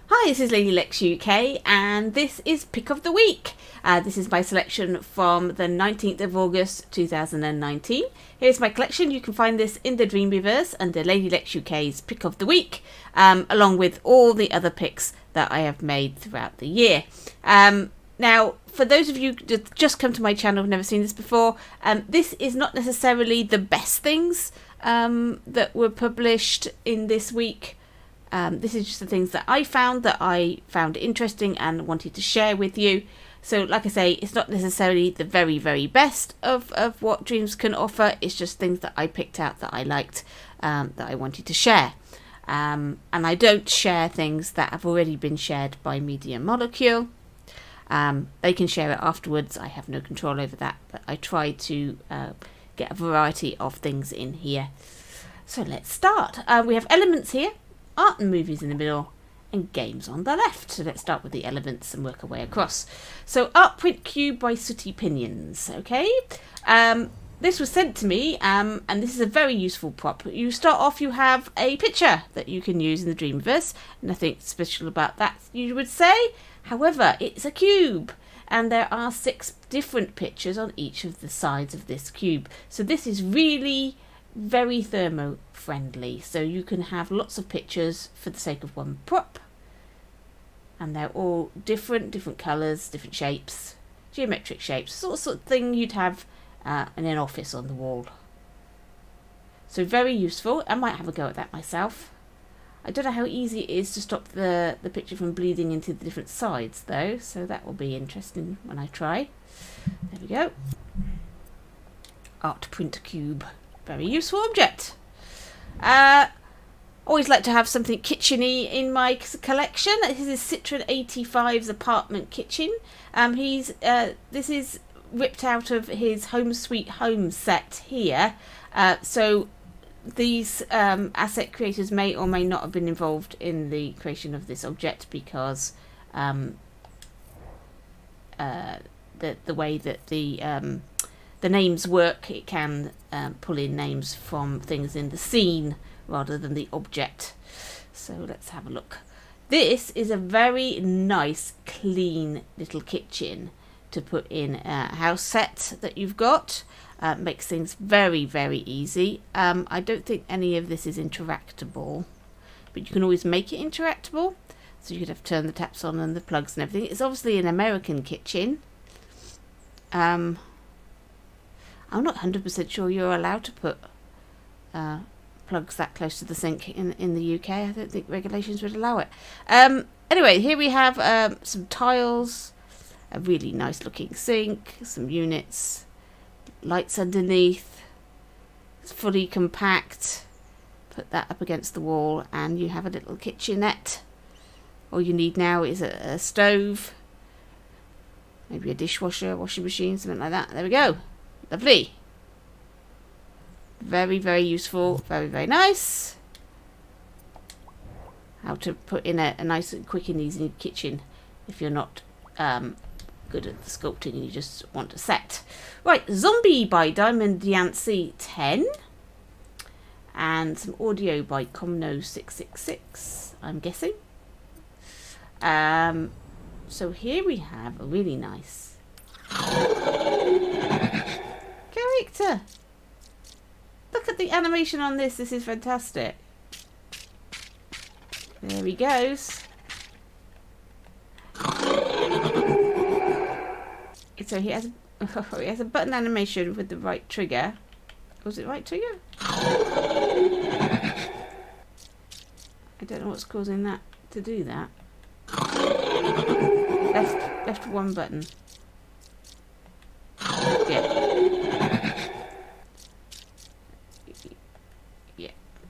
Hi, this is Lady Lex UK and this is Pick of the Week. This is my selection from the 19th of August 2019. Here's my collection. You can find this in the Dreamweverse under Lady Lex UK's Pick of the Week, along with all the other picks that I have made throughout the year. Now, for those of you that just come to my channel who've never seen this before, this is not necessarily the best things that were published in this week. This is just the things that I found interesting and wanted to share with you. So like I say, it's not necessarily the very, very best of what Dreams can offer. It's just things that I picked out that I liked, that I wanted to share. And I don't share things that have already been shared by Media Molecule. They can share it afterwards. I have no control over that, but I try to get a variety of things in here. So let's start. We have elements here, art and movies in the middle, and games on the left. So let's start with the elements and work our way across. So Art Print Cube by Sooty Pinions. Okay, this was sent to me, and this is a very useful prop. You start off, you have a picture that you can use in the Dreamverse. Nothing special about that, you would say. However, it's a cube, and there are 6 different pictures on each of the sides of this cube. So this is really very thermo friendly, so you can have lots of pictures for the sake of one prop, and they're all different colours, different shapes, geometric shapes, sort of thing you'd have in an office on the wall. So very useful. I might have a go at that myself. I don't know how easy it is to stop the picture from bleeding into the different sides though, so that will be interesting when I try. There we go. Art Print Cube. Very useful object. Always like to have something kitcheny in my collection. This is Citron 85's apartment kitchen. This is ripped out of his Home Sweet Home set here. So these asset creators may or may not have been involved in the creation of this object because the way that the names work, it can pull in names from things in the scene rather than the object. So let's have a look. This is a very nice, clean little kitchen to put in a house set that you've got. Makes things very, very easy. I don't think any of this is interactable, but you can always make it interactable. So you could have turned the taps on and the plugs and everything. It's obviously an American kitchen. I'm not 100% sure you're allowed to put plugs that close to the sink in the UK. I don't think regulations would allow it. Anyway, here we have some tiles, a really nice looking sink, some units, lights underneath. It's fully compact. Put that up against the wall and you have a little kitchenette. All you need now is a stove, maybe a dishwasher, washing machine, something like that. There we go. Lovely. Very, very useful. Very, very nice. How to put in a nice and quick and easy kitchen if you're not good at the sculpting and you just want a set. Right, Zombie by Diamond Yancey 10. And some audio by Comno666, I'm guessing. So here we have a really nice character. Look at the animation on this. This is fantastic. There he goes. So he has a button animation with the right trigger. Was it right trigger? I don't know what's causing that to do that. Left one button.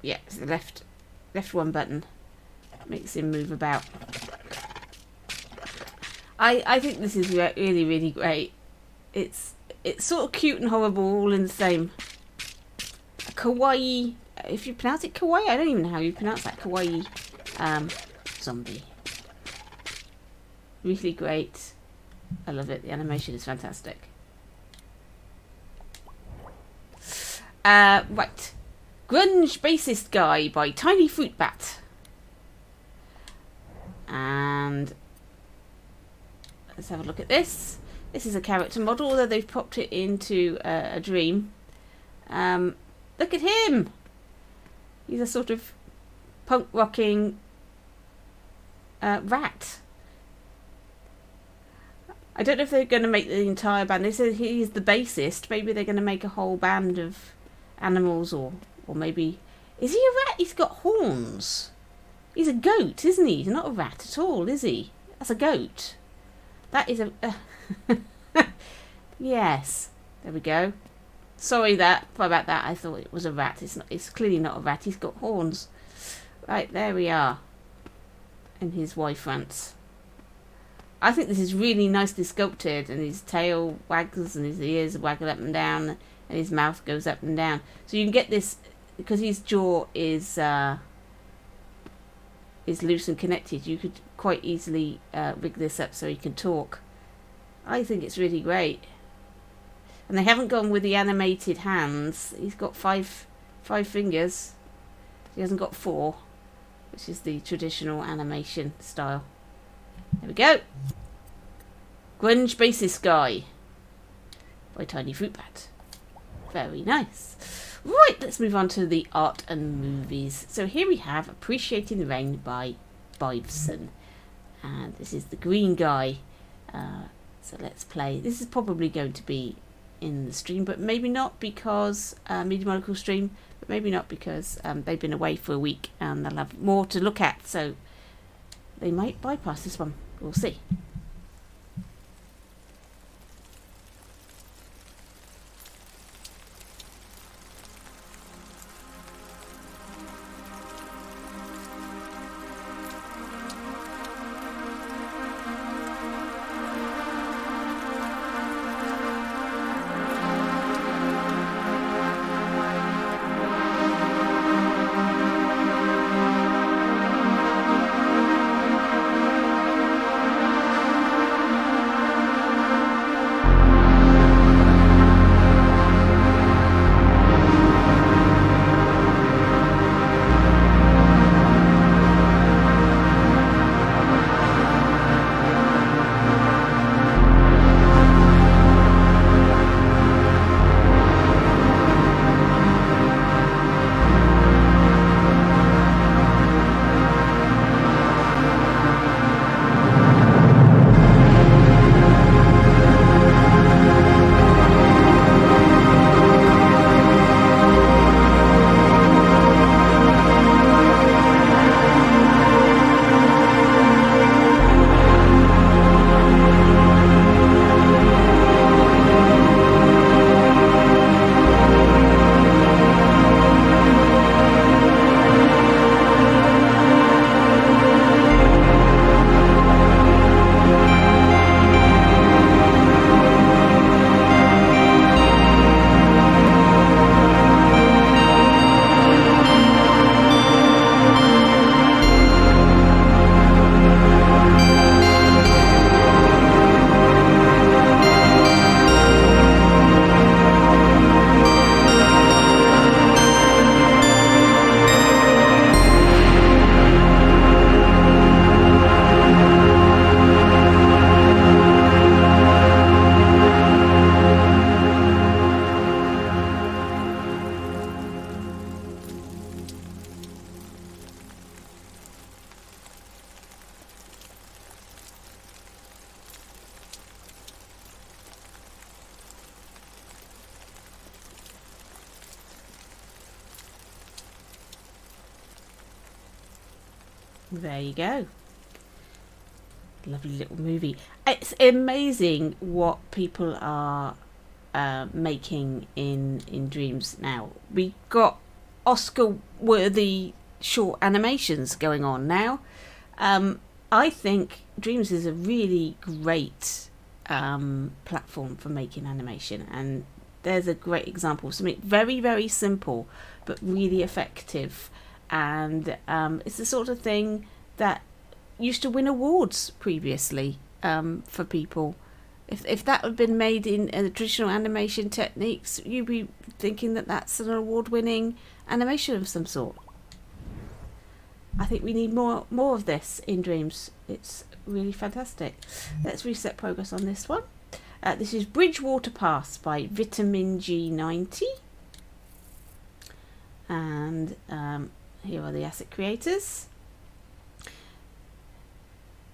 Yeah, it's the left one button. Makes him move about. I think this is really, really great. It's sort of cute and horrible all in the same. A kawaii, if you pronounce it kawaii, I don't even know how you pronounce that, kawaii zombie. Really great. I love it. The animation is fantastic. Right. Grunge Bassist Guy by Tiny Fruit Bat. And let's have a look at this. This is a character model, although they've popped it into a dream. Look at him! He's a sort of punk rocking rat. I don't know if they're going to make the entire band. They said he's the bassist. Maybe they're going to make a whole band of animals, or maybe... Is he a rat? He's got horns. He's a goat, isn't he? He's not a rat at all, is he? That's a goat. That is a... Yes. There we go. Sorry about that. I thought it was a rat. It's not. It's clearly not a rat. He's got horns. Right, there we are. And his wife rants. I think this is really nicely sculpted, and his tail wags and his ears waggle up and down, and his mouth goes up and down. So you can get this because his jaw is loose and connected. You could quite easily rig this up so he can talk. I think it's really great. And they haven't gone with the animated hands. He's got five fingers. He hasn't got 4, which is the traditional animation style. There we go. Grunge Bassist Guy by Tiny Fruit Bat. Very nice. Right, let's move on to the art and movies. So here we have Appreciating the Rain by Bivson. And this is the green guy. So let's play. This is probably going to be in the stream, but maybe not because Media Molecule stream, but maybe not because they've been away for a week and they'll have more to look at, so they might bypass this one. We'll see. There you go. Lovely little movie. It's amazing what people are making in dreams now. We got Oscar-worthy short animations going on now. I think Dreams is a really great platform for making animation, and there's a great example of something very, very simple but really effective. And it's the sort of thing that used to win awards previously for people. If that had been made in traditional animation techniques, you'd be thinking that that's an award-winning animation of some sort. I think we need more of this in Dreams. It's really fantastic. Let's reset progress on this one. This is Bridgewater Pass by Vitamin G90. And here are the asset creators.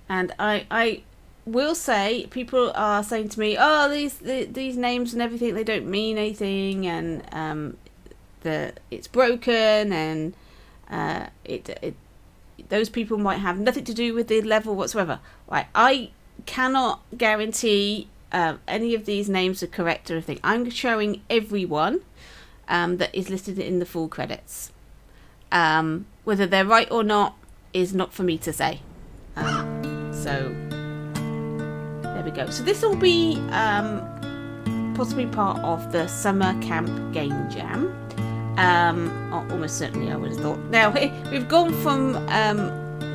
And I will say, people are saying to me, oh, these names and everything, they don't mean anything, and it's broken, and those people might have nothing to do with the level whatsoever. Right, I cannot guarantee any of these names are correct or anything. I'm showing everyone that is listed in the full credits. Whether they're right or not is not for me to say. So there we go. So this will be possibly part of the Summer Camp Game Jam. Almost certainly, I would have thought. Now, we've gone from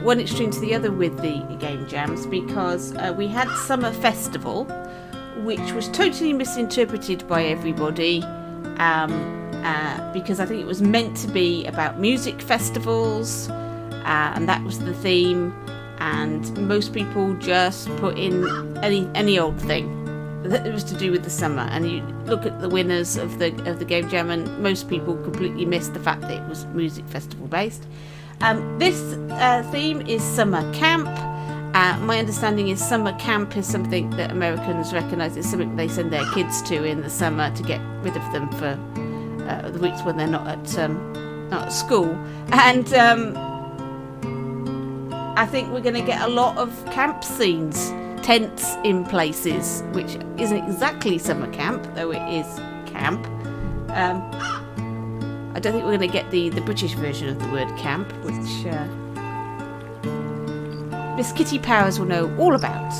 one extreme to the other with the game jams, because we had Summer Festival, which was totally misinterpreted by everybody, because I think it was meant to be about music festivals, and that was the theme, and most people just put in any old thing that was to do with the summer. And you look at the winners of the game jam, and most people completely missed the fact that it was music festival based. This theme is Summer Camp. My understanding is Summer Camp is something that Americans recognise. It's something they send their kids to in the summer to get rid of them for the weeks when they're not at school. And I think we're going to get a lot of camp scenes. Tents in places, which isn't exactly summer camp, though it is camp. I don't think we're going to get the British version of the word camp, which Miss Kitty Powers will know all about.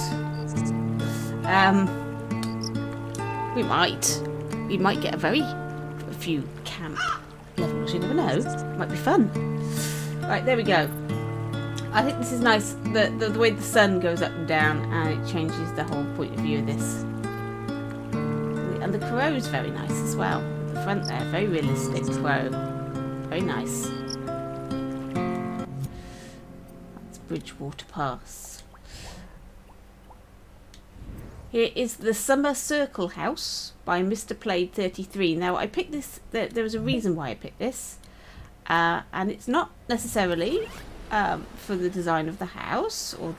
We might get a few camp levels. You never know. Might be fun. Right, there we go. I think this is nice, the way the sun goes up and down, and it changes the whole point of view of this. And the crow's very nice as well. The front there, very realistic crow. Very nice. That's Bridgewater Pass. Here is the Summer Circle House by Mr. Played 33. Now, I picked this, there was a reason why I picked this. And it's not necessarily for the design of the house or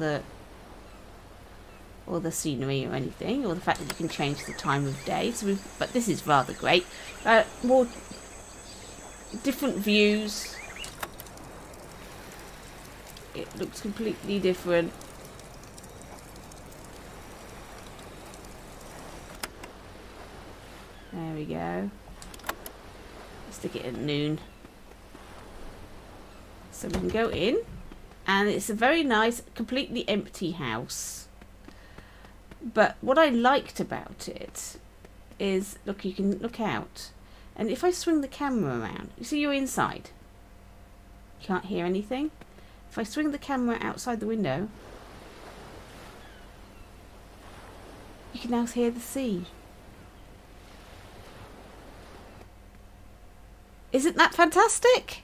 the scenery or anything, or the fact that you can change the time of day. So but this is rather great. More different views. It looks completely different. There we go. Stick it at noon. So we can go in, and it's a very nice, completely empty house. But what I liked about it is, look, you can look out. And if I swing the camera around, you see you're inside. You can't hear anything. If I swing the camera outside the window, you can now hear the sea. Isn't that fantastic?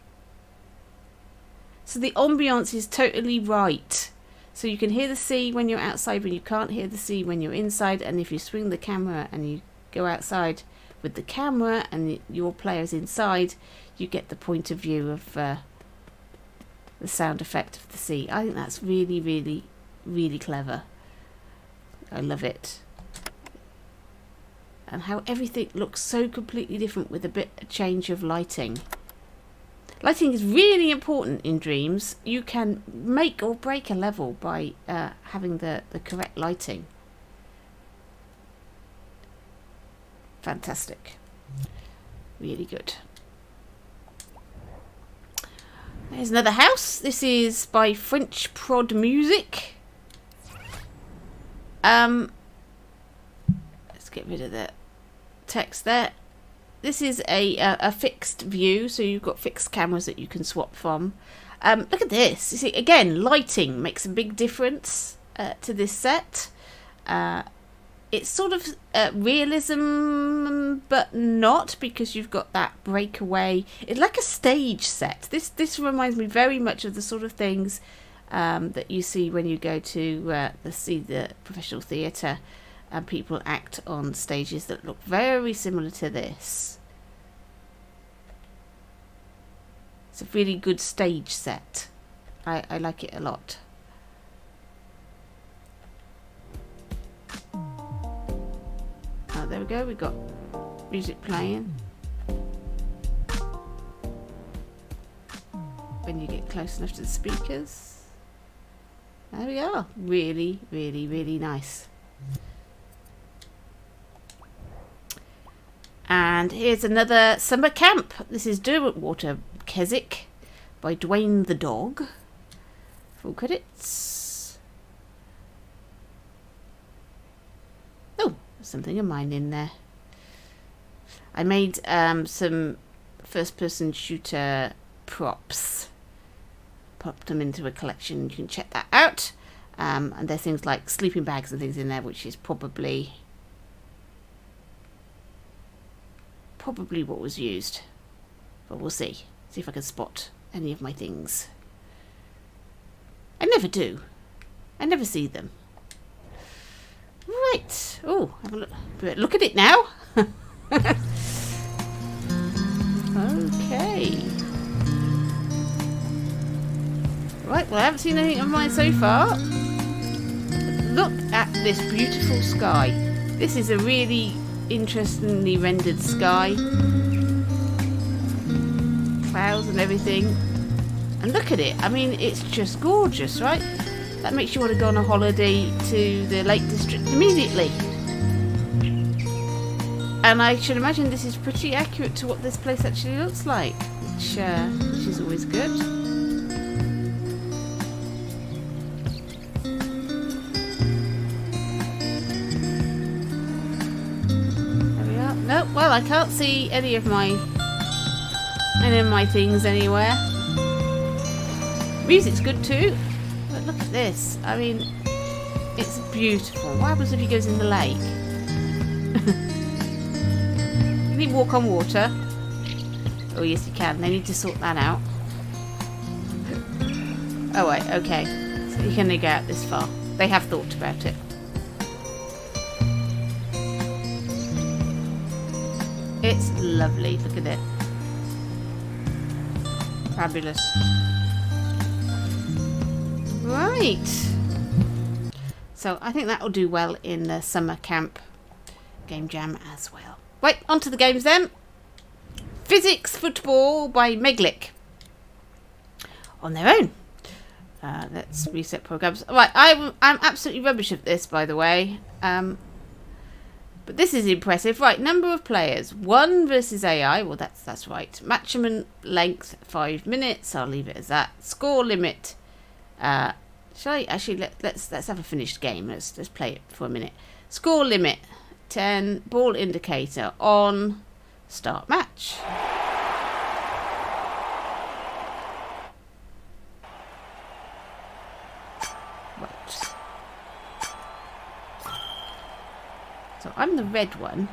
So the ambiance is totally right. So you can hear the sea when you're outside, but you can't hear the sea when you're inside. And if you swing the camera and you go outside with the camera and your player's inside, you get the point of view of the sound effect of the sea. I think that's really, really, really clever. I love it. And how everything looks so completely different with a change of lighting. Lighting is really important in Dreams. You can make or break a level by having the correct lighting. Fantastic. Really good. There's another house. This is by French Prod Music. Let's get rid of the text there. This is a fixed view, so you've got fixed cameras that you can swap from. Look at this. You see, again, lighting makes a big difference to this set. It's sort of realism, but not, because you've got that breakaway. It's like a stage set. This reminds me very much of the sort of things that you see when you go to the professional theatre, and people act on stages that look very similar to this. It's a really good stage set. I like it a lot. Oh, there we go. We've got music playing. When you get close enough to the speakers. There we are. Really, really, really nice. And here's another summer camp. This is Derwentwater Keswick by Dwayne the Dog. Full credits. Oh, there's something of mine in there. I made some first-person shooter props. Popped them into a collection. You can check that out. And there's things like sleeping bags and things in there, which is probably what was used. But we'll see. See if I can spot any of my things. I never do. I never see them. Right. Oh, have a look at it now. Okay. Right, well, I haven't seen anything of mine so far. Look at this beautiful sky. This is a really interestingly rendered sky. Clouds and everything. And look at it. I mean, it's just gorgeous, right? That makes you want to go on a holiday to the Lake District immediately. And I should imagine this is pretty accurate to what this place actually looks like, which is always good. There we are. No, well, I can't see any of my things anywhere. Music's good too. But look at this. I mean, it's beautiful. What happens if he goes in the lake? Can he walk on water? Oh yes, he can. They need to sort that out. Oh wait, okay. So you can only go out this far. They have thought about it. It's lovely. Look at it. Fabulous. Right. So I think that will do well in the summer camp game jam as well. Right, on to the games then. Physics Football by Meglick. On their own. Let's reset programs. Right, I'm absolutely rubbish at this, by the way. But this is impressive. Right, number of players. 1 versus AI. Well, that's right. Maximum length, 5 minutes. I'll leave it as that. Score limit. Shall I actually let's have a finished game. Let's play it for a minute. Score limit 10. Ball indicator on. Start match. Right. So I'm the red one,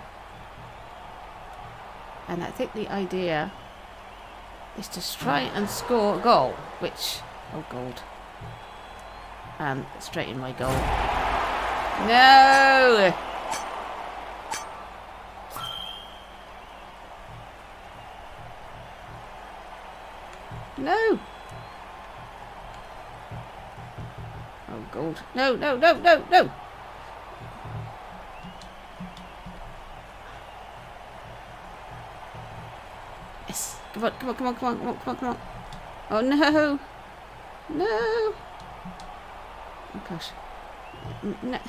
and I think the idea is to try and score a goal, which gold. And straight in my goal. No! No! Oh, gold. No, no, no, no, no! Yes. Come on, come on, come on, come on, come on, come on, come on. Oh, no! No! Oh gosh. No.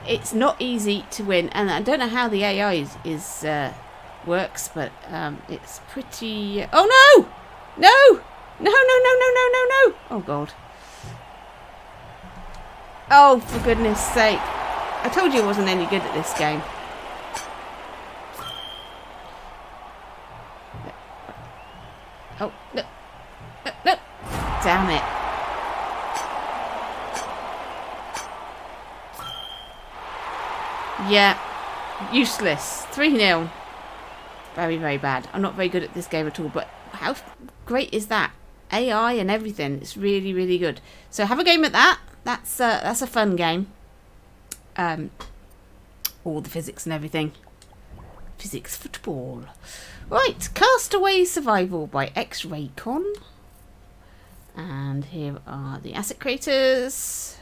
It's not easy to win, and I don't know how the AI works, but it's pretty... Oh no! No! No, no, no, no, no, no, no! Oh god. Oh, for goodness sake. I told you I wasn't any good at this game. Oh, no. No, no. Damn it. Yeah. Useless. 3-0. Very, very bad. I'm not very good at this game at all, but how great is that? AI and everything. It's really, really good. So have a game at that. That's a fun game. All the physics and everything. Physics football. Right, Castaway Survival by X-Raycon. And here are the asset creators.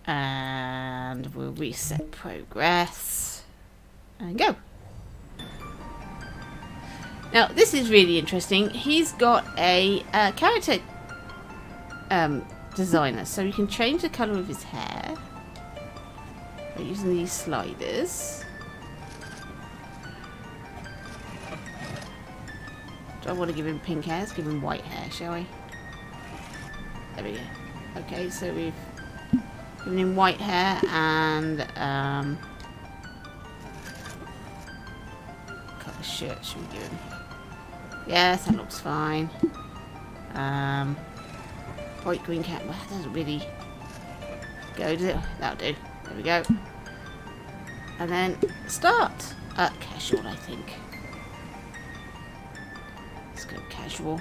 And we'll reset progress and go. Now this is really interesting. He's got a character designer, so you can change the colour of his hair by using these sliders. Do I want to give him pink hair? Let's give him white hair, shall we? There we go. Okay, so we've given him white hair and what colour shirt should we give him? Yes, that looks fine. White green cat. Well, that doesn't really go, does it? That'll do. There we go. And then start. Casual, I think. Let's go casual.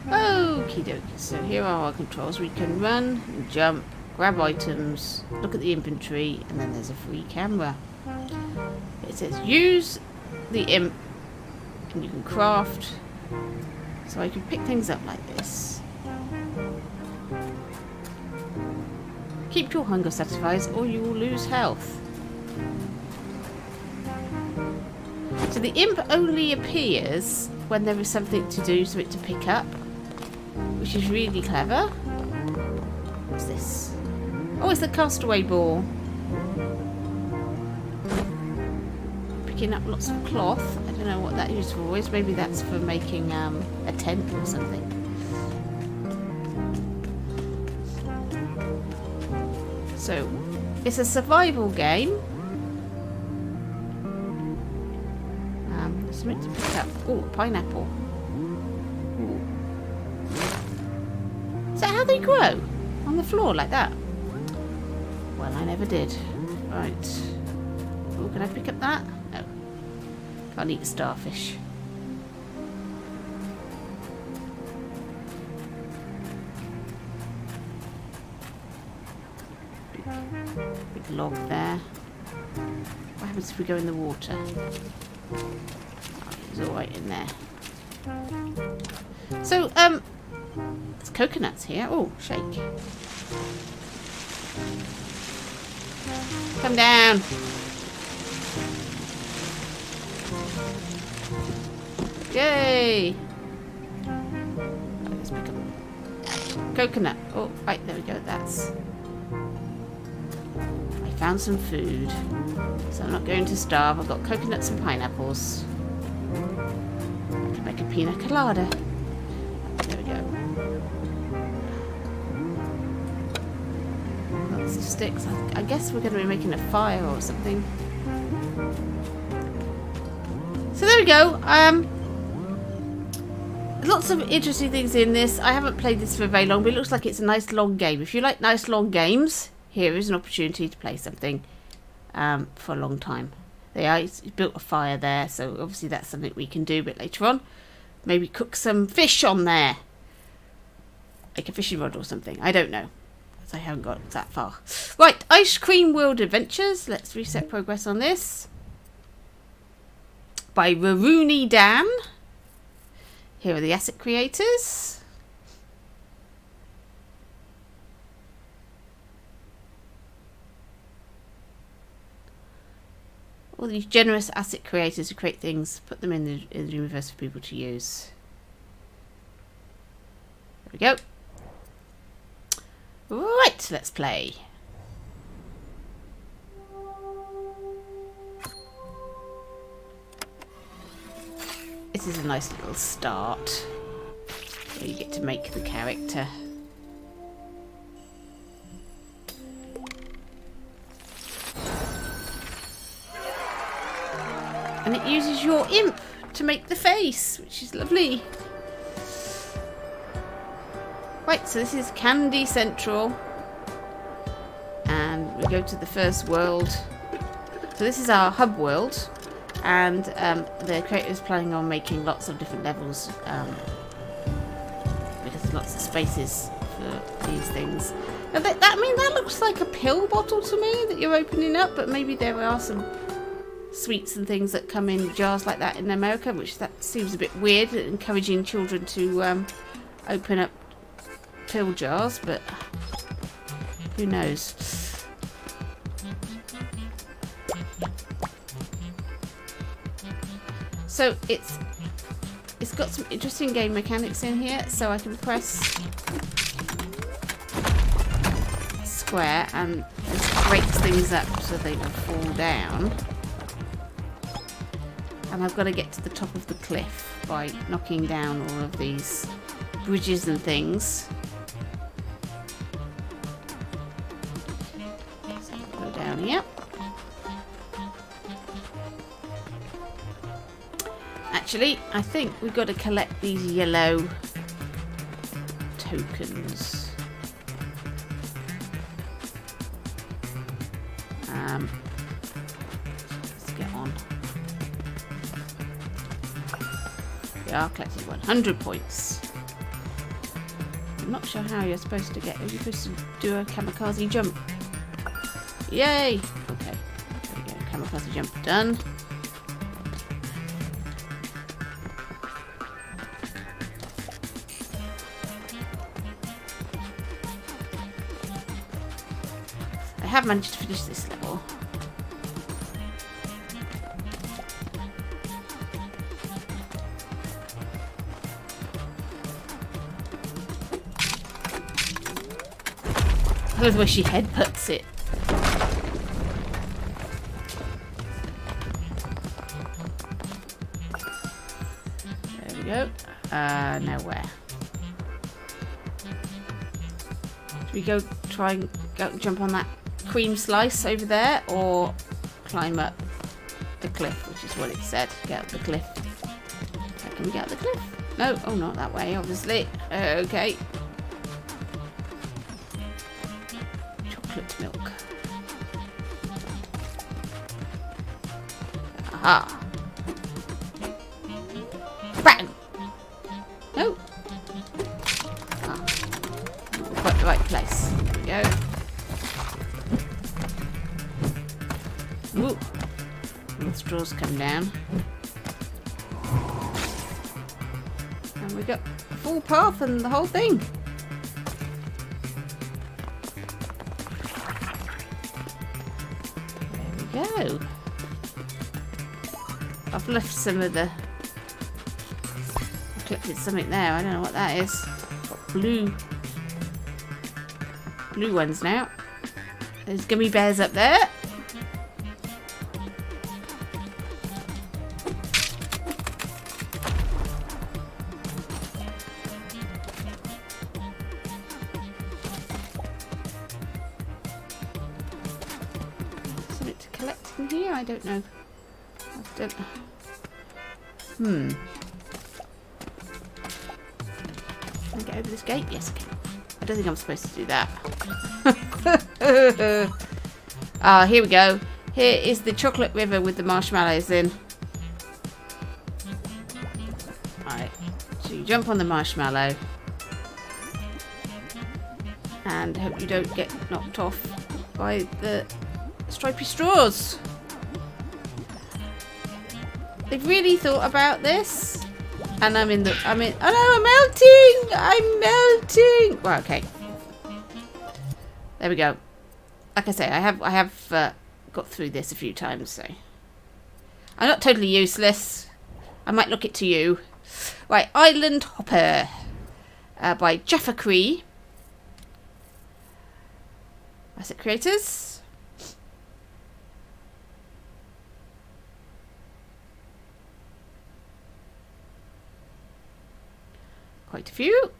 Okie dokie. So here are our controls. We can run, jump, grab items, look at the inventory, and then there's a free camera. It says use the imp, and you can craft. So I can pick things up like this. Keep your hunger satisfied or you will lose health. So the imp only appears when there is something to do, something to pick up, which is really clever. What's this? Oh, it's the castaway ball. Picking up lots of cloth. I don't know what that is for. Maybe that's for making a tent or something. So, it's a survival game. There's something to pick up. Oh, pineapple. Ooh. Is that how they grow? On the floor like that? Well, I never did. Right. Oh, can I pick up that? No. Can't eat a starfish. Big log there. What happens if we go in the water? Oh, it's alright in there. So, there's coconuts here. Oh, shake. Come down. Yay! Let's pick up coconut. Oh, right, there we go. That's. I found some food, so I'm not going to starve. I've got coconuts and pineapples. I can make a pina colada. There we go. Lots of sticks. I guess we're going to be making a fire or something. So there we go. Lots of interesting things in this. I haven't played this for very long, but it looks like it's a nice long game. If you like nice long games, here is an opportunity to play something for a long time. He's built a fire there, so obviously that's something we can do a bit later on. Maybe cook some fish on there. Like a fishing rod or something. I don't know. Because I haven't got that far. Right, Ice Cream World Adventures. Let's reset progress on this. By Rooney Dan. Here are the asset creators. All these generous asset creators who create things, put them in the universe for people to use. There we go. Right, let's play. This is a nice little start where you get to make the character. And it uses your imp to make the face, which is lovely. Right, so this is Candy Central. And we go to the first world. So this is our hub world. And the creator is planning on making lots of different levels. Because there's lots of spaces for these things. Now that looks like a pill bottle to me that you're opening up. But maybe there are some sweets and things that come in jars like that in America. Which that seems a bit weird. Encouraging children to open up pill jars. But who knows. So it's got some interesting game mechanics in here. So I can press square and this breaks things up so they will fall down. And I've got to get to the top of the cliff by knocking down all of these bridges and things. So I'll go down here. Actually, I think we've got to collect these yellow tokens. Let's get on. We are collecting 100 points. I'm not sure how you're supposed to get. Are you supposed to do a kamikaze jump? Yay! Okay, there we go. Kamikaze jump done. I have managed to finish this level. I love the way she headbutts it. There we go. Now where? Should we go try and jump on that cream slice over there, or climb up the cliff, which is what it said. Get up the cliff. Can we get up the cliff? No, oh, not that way, obviously. Okay. Chocolate milk. Aha. Bang! No. Ah. We've got the right place. There we go. Ooh. The straws come down. And we got a full path and the whole thing. There we go. I've left some of the... I collected something there. I don't know what that is. Got blue ones now. There's gummy bears up there. Here, I don't know. Can I get over this gate? Yes, I can. I don't think I'm supposed to do that. Ah, here we go. Here is the chocolate river with the marshmallows in. Right, so you jump on the marshmallow and hope you don't get knocked off by the stripy straws. They've really thought about this, and oh no, I'm melting. Well, okay. There we go. Like I say, I have got through this a few times, so I'm not totally useless. I might look it to you. Right, Island Hopper by Jaffa Cree. Asset creators. Quite a few.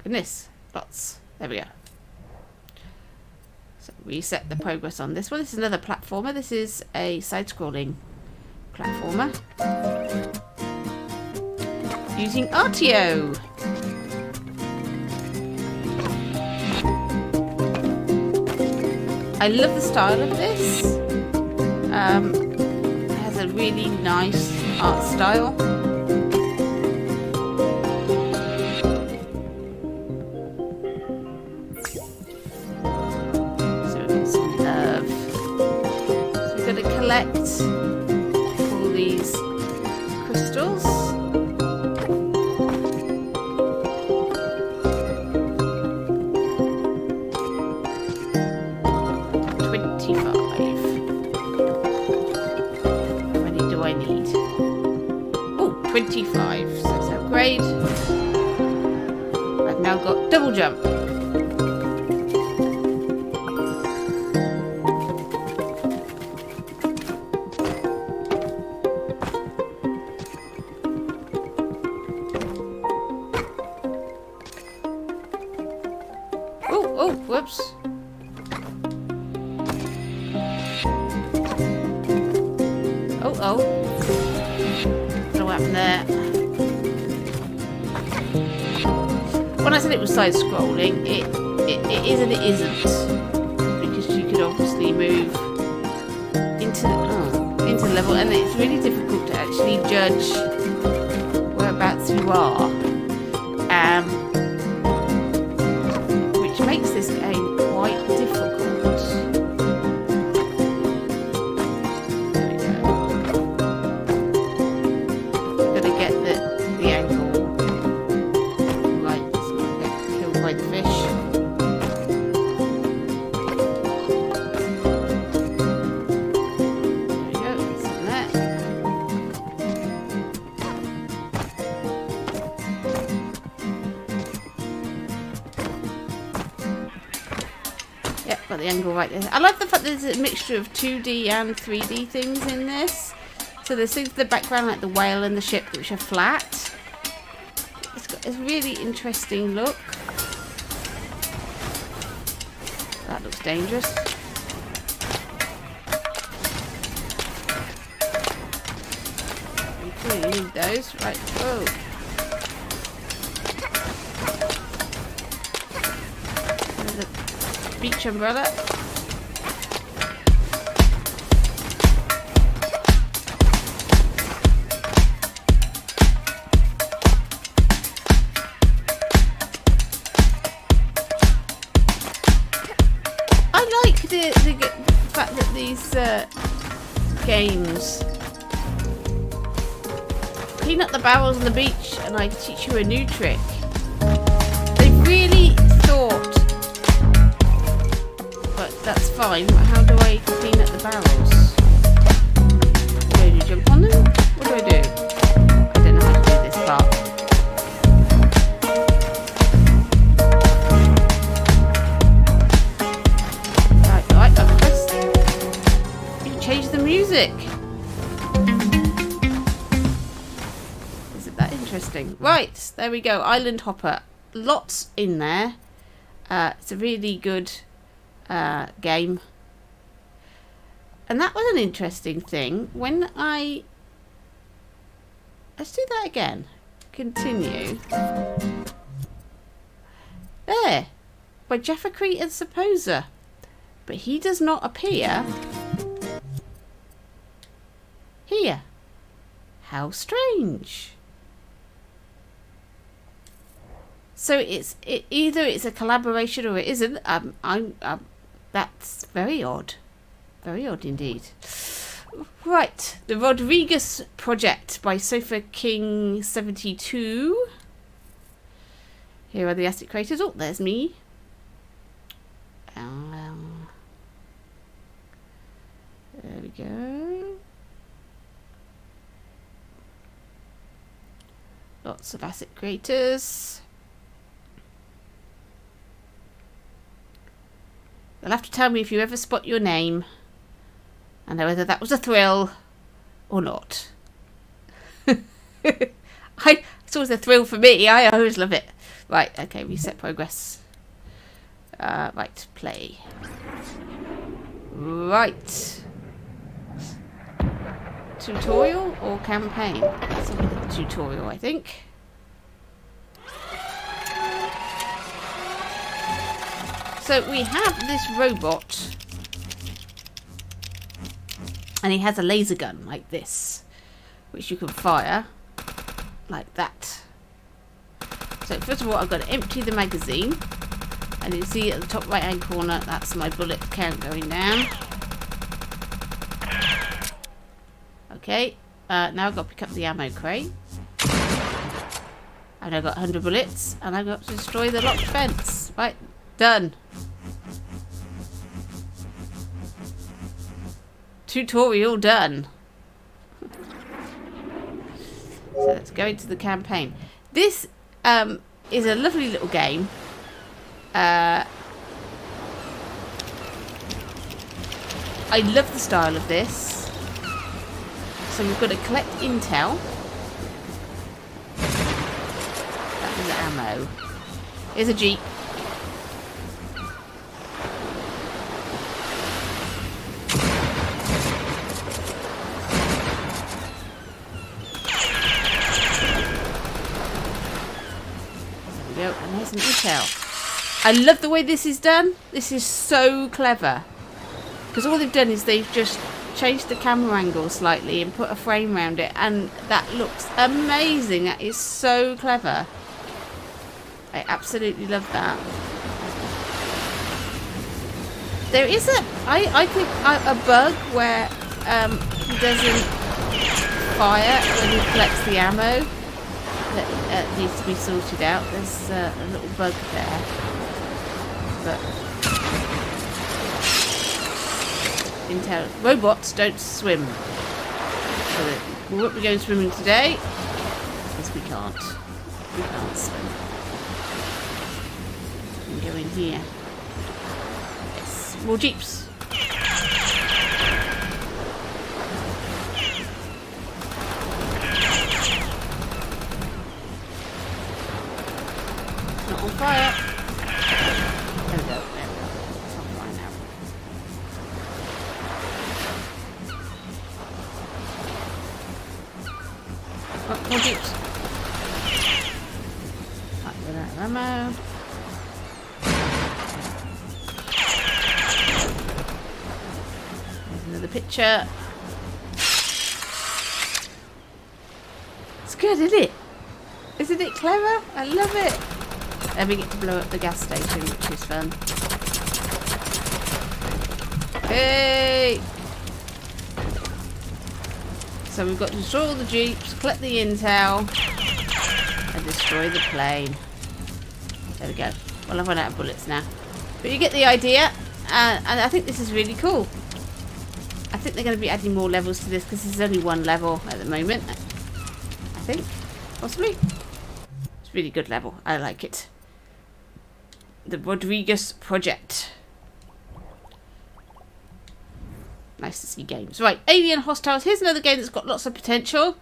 Goodness, lots. There we go. So reset the progress on this one. This is another platformer. This is a side-scrolling platformer using RTO. I love the style of this. It has a really nice art style. So we've got some love. So we're going to collect all these crystals. How many do I need? Oh, 25. So let's upgrade. I've now got double jump. Oh, whoops. Oh. Don't know what happened there. When I said it was side-scrolling, it is and it isn't. Because you could obviously move into the level, and it's really difficult to actually judge whereabouts you are. Which makes this game quite difficult. Got the angle right there. I like the fact that there's a mixture of 2D and 3D things in this. So there's things in the background like the whale and the ship which are flat. It's got a really interesting look. That looks dangerous. Okay, you need those. Right, whoa. Beach umbrella. I like the fact that these games clean up the barrels on the beach and I teach you a new trick. They've really thought. That's fine, but how do I clean up the barrels? Do I jump on them? What do I do? I don't know how to do this part. Right, I've pressed. You can change the music. Isn't that interesting? Right, there we go. Island Hopper. Lots in there. It's a really good game, and that was an interesting thing. When let's do that again. Continue. There, by Jaffa-Crete and Supposer, but he does not appear here. How strange. So either it's a collaboration or it isn't. That's very odd. Very odd indeed. Right. The Rodriguez Project by Sofa King 72. Here are the asset creators. Oh, there's me. There we go. Lots of asset creators. You'll have to tell me if you ever spot your name and whether that was a thrill or not. It's always a thrill for me. I always love it. Right, okay, reset progress. Right, play. Right. Tutorial or campaign? Let's have a look at the tutorial, I think. So we have this robot. And he has a laser gun like this, which you can fire like that. So first of all, I've got to empty the magazine. And you see at the top right hand corner, that's my bullet count going down. Okay, now I've got to pick up the ammo crate. And I've got 100 bullets. And I've got to destroy the locked fence. Right, done. Tutorial done. So let's go into the campaign. This is a lovely little game. I love the style of this. So we've got to collect intel. That was ammo. Here's a jeep. There we go, and here's some intel. I love the way this is done. This is so clever. Because all they've done is they've just changed the camera angle slightly and put a frame around it. And that looks amazing. That is so clever. I absolutely love that. There is I think a bug where he doesn't fire when he collects the ammo. That needs to be sorted out. There's a little bug there. But intel robots don't swim. So we won't be going swimming today because we can't. We can't swim. We can go in here. Yes, more jeeps. It's not on fire. There we go, there we go. It's on fire now. Oh, more jeeps. Right, with that ammo. There's another picture. It's good, isn't it? Isn't it clever? I love it. Then we get to blow up the gas station, which is fun. Hey! So we've got to destroy all the jeeps, collect the intel, and destroy the plane. There we go. Well, I've run out of bullets now. But you get the idea, and I think this is really cool. I think they're going to be adding more levels to this, because this is only one level at the moment. I think, possibly. It's a really good level. I like it. The Rodriguez Project. Nice to see games. Right, Alien Hostiles. Here's another game that's got lots of potential.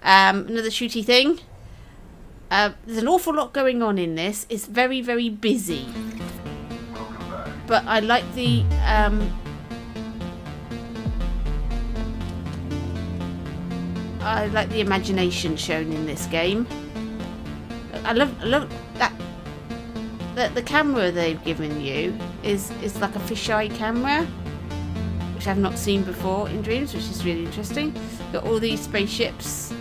Another shooty thing. There's an awful lot going on in this. It's very, very busy. But I like the... I like the imagination shown in this game. I love that. The camera they've given you is like a fisheye camera, which I've not seen before in Dreams, which is really interesting. Got all these spaceships.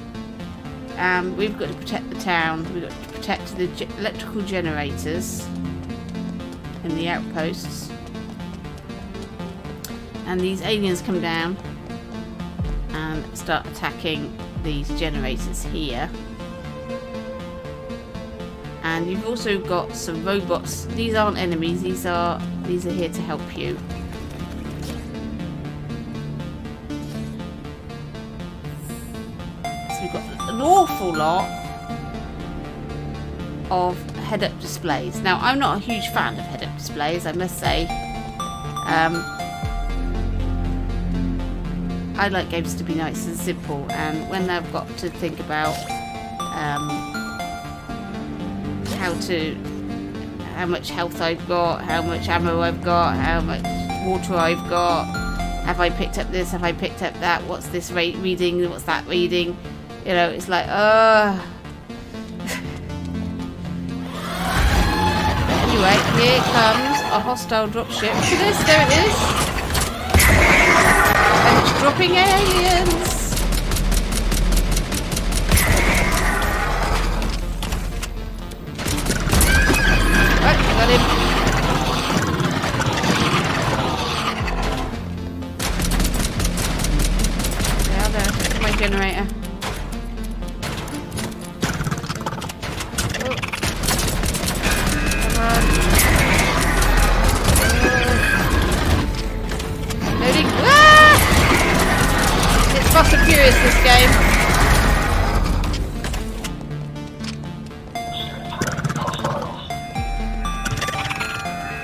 We've got to protect the town. We've got to protect the electrical generators and the outposts. And these aliens come down and start attacking these generators here. And you've also got some robots. These aren't enemies. These are here to help you. So we've got an awful lot of head-up displays. Now, I'm not a huge fan of head-up displays, I must say. I like games to be nice and simple, and when I've got to think about how much health I've got, how much ammo I've got, how much water I've got? Have I picked up this? Have I picked up that? What's this reading? What's that reading? You know, it's like, Anyway, here comes a hostile dropship. Look at this, there it is. And it's dropping aliens. Right, got him. Yeah, there's my generator. Fast and Furious, this game.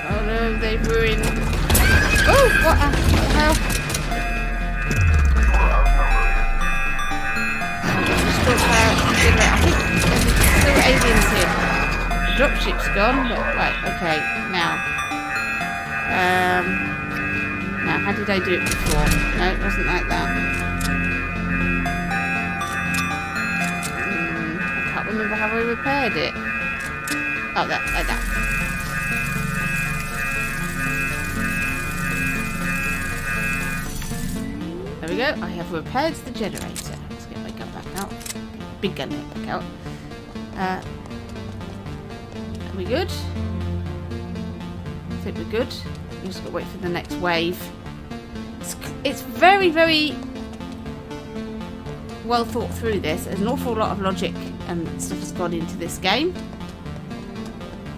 Oh no, they've ruined. Oh, what the hell? I think there's still aliens here. The dropship's gone, but right, okay, now. Now, how did I do it before? No, it wasn't like that. I can't remember how I repaired it. Oh, that, like that. There we go. I have repaired the generator. Let's get my gun back out. Big gun back out. Are we good? I think we're good. We just got to wait for the next wave. It's very, very well thought through. This there's an awful lot of logic and stuff has gone into this game,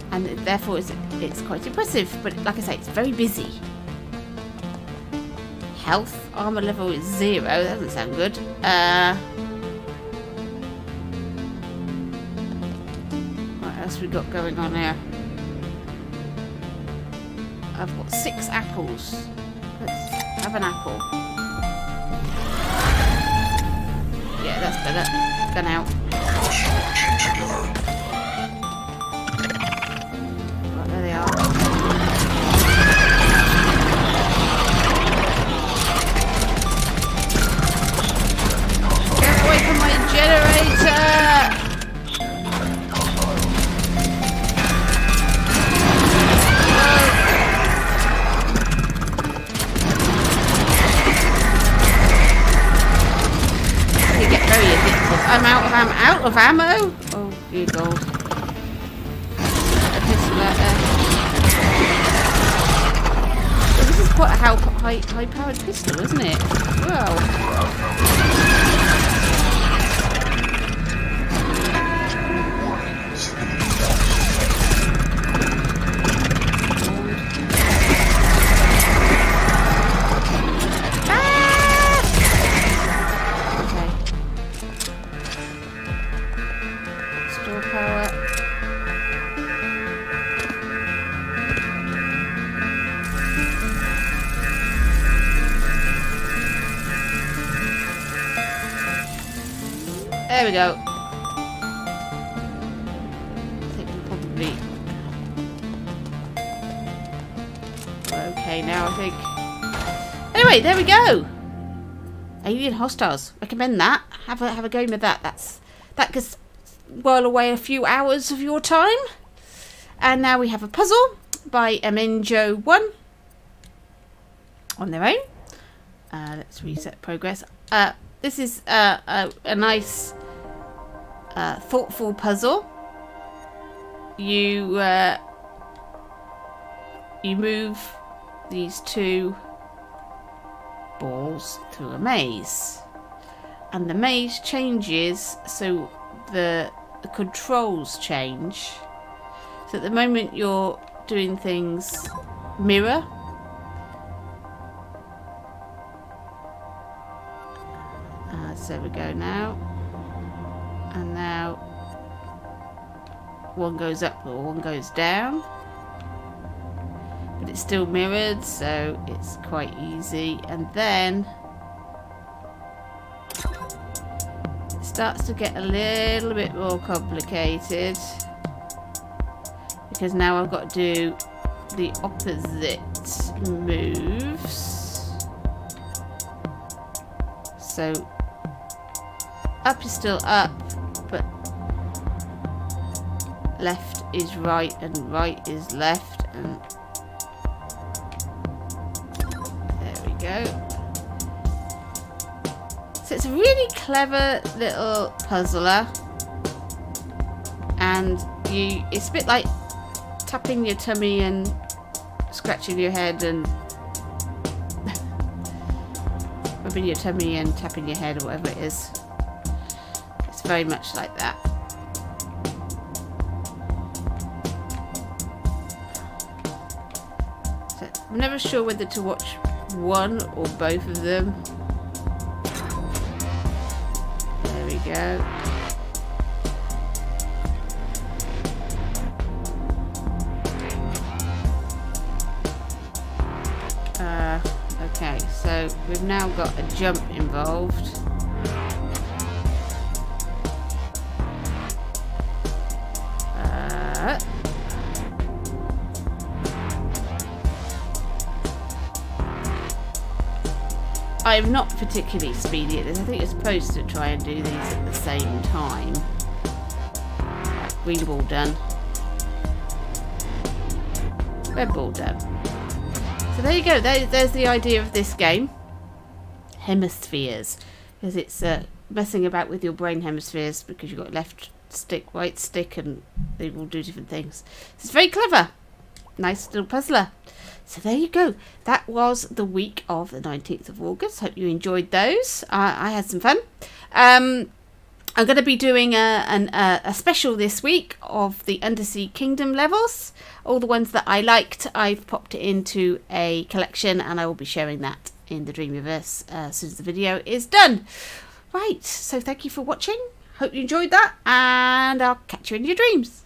and therefore it's quite impressive. But like I say, it's very busy. Health armor level is 0. That doesn't sound good. What else we got going on here? I've got 6 apples. Let's have an apple. Yeah, that's better. Gun out. Right, there they are. Get away from my generator! I'm out of ammo. Oh, dear God. A pistol out there. So this is quite a high-powered pistol, isn't it? Wow. There we go. I think we're probably... we're okay now, I think. Anyway, there we go. Alien Hostiles. Recommend that. Have a game with that. That could while away a few hours of your time. And now we have a puzzle by Menjo1 on their own. Let's reset progress. This is a nice, thoughtful puzzle. You move these 2 balls through a maze, and the maze changes, so the controls change. So at the moment you're doing things mirror. So there we go now. And now one goes up or one goes down. But it's still mirrored, so it's quite easy. And then it starts to get a little bit more complicated, because now I've got to do the opposite moves. So up is still up, but left is right and right is left, and there we go. So it's a really clever little puzzler, and it's a bit like tapping your tummy and scratching your head and rubbing your tummy and tapping your head or whatever it is. It's very much like that. So I'm never sure whether to watch one or both of them. There we go. Okay, so we've now got a jump involved. I'm not particularly speedy at this. I think you're supposed to try and do these at the same time. Green ball done. Red ball done. So there you go. There's the idea of this game. Hemispheres. Because it's messing about with your brain hemispheres, because you've got left stick, right stick, and they will do different things. So it's very clever. Nice little puzzler. So there you go. That was the week of the 19th of August. Hope you enjoyed those. I had some fun. I'm going to be doing a special this week of the Undersea Kingdom levels. All the ones that I liked, I've popped it into a collection, and I will be sharing that in the Dreamweaverse as soon as the video is done. Right, so thank you for watching. Hope you enjoyed that, and I'll catch you in your dreams.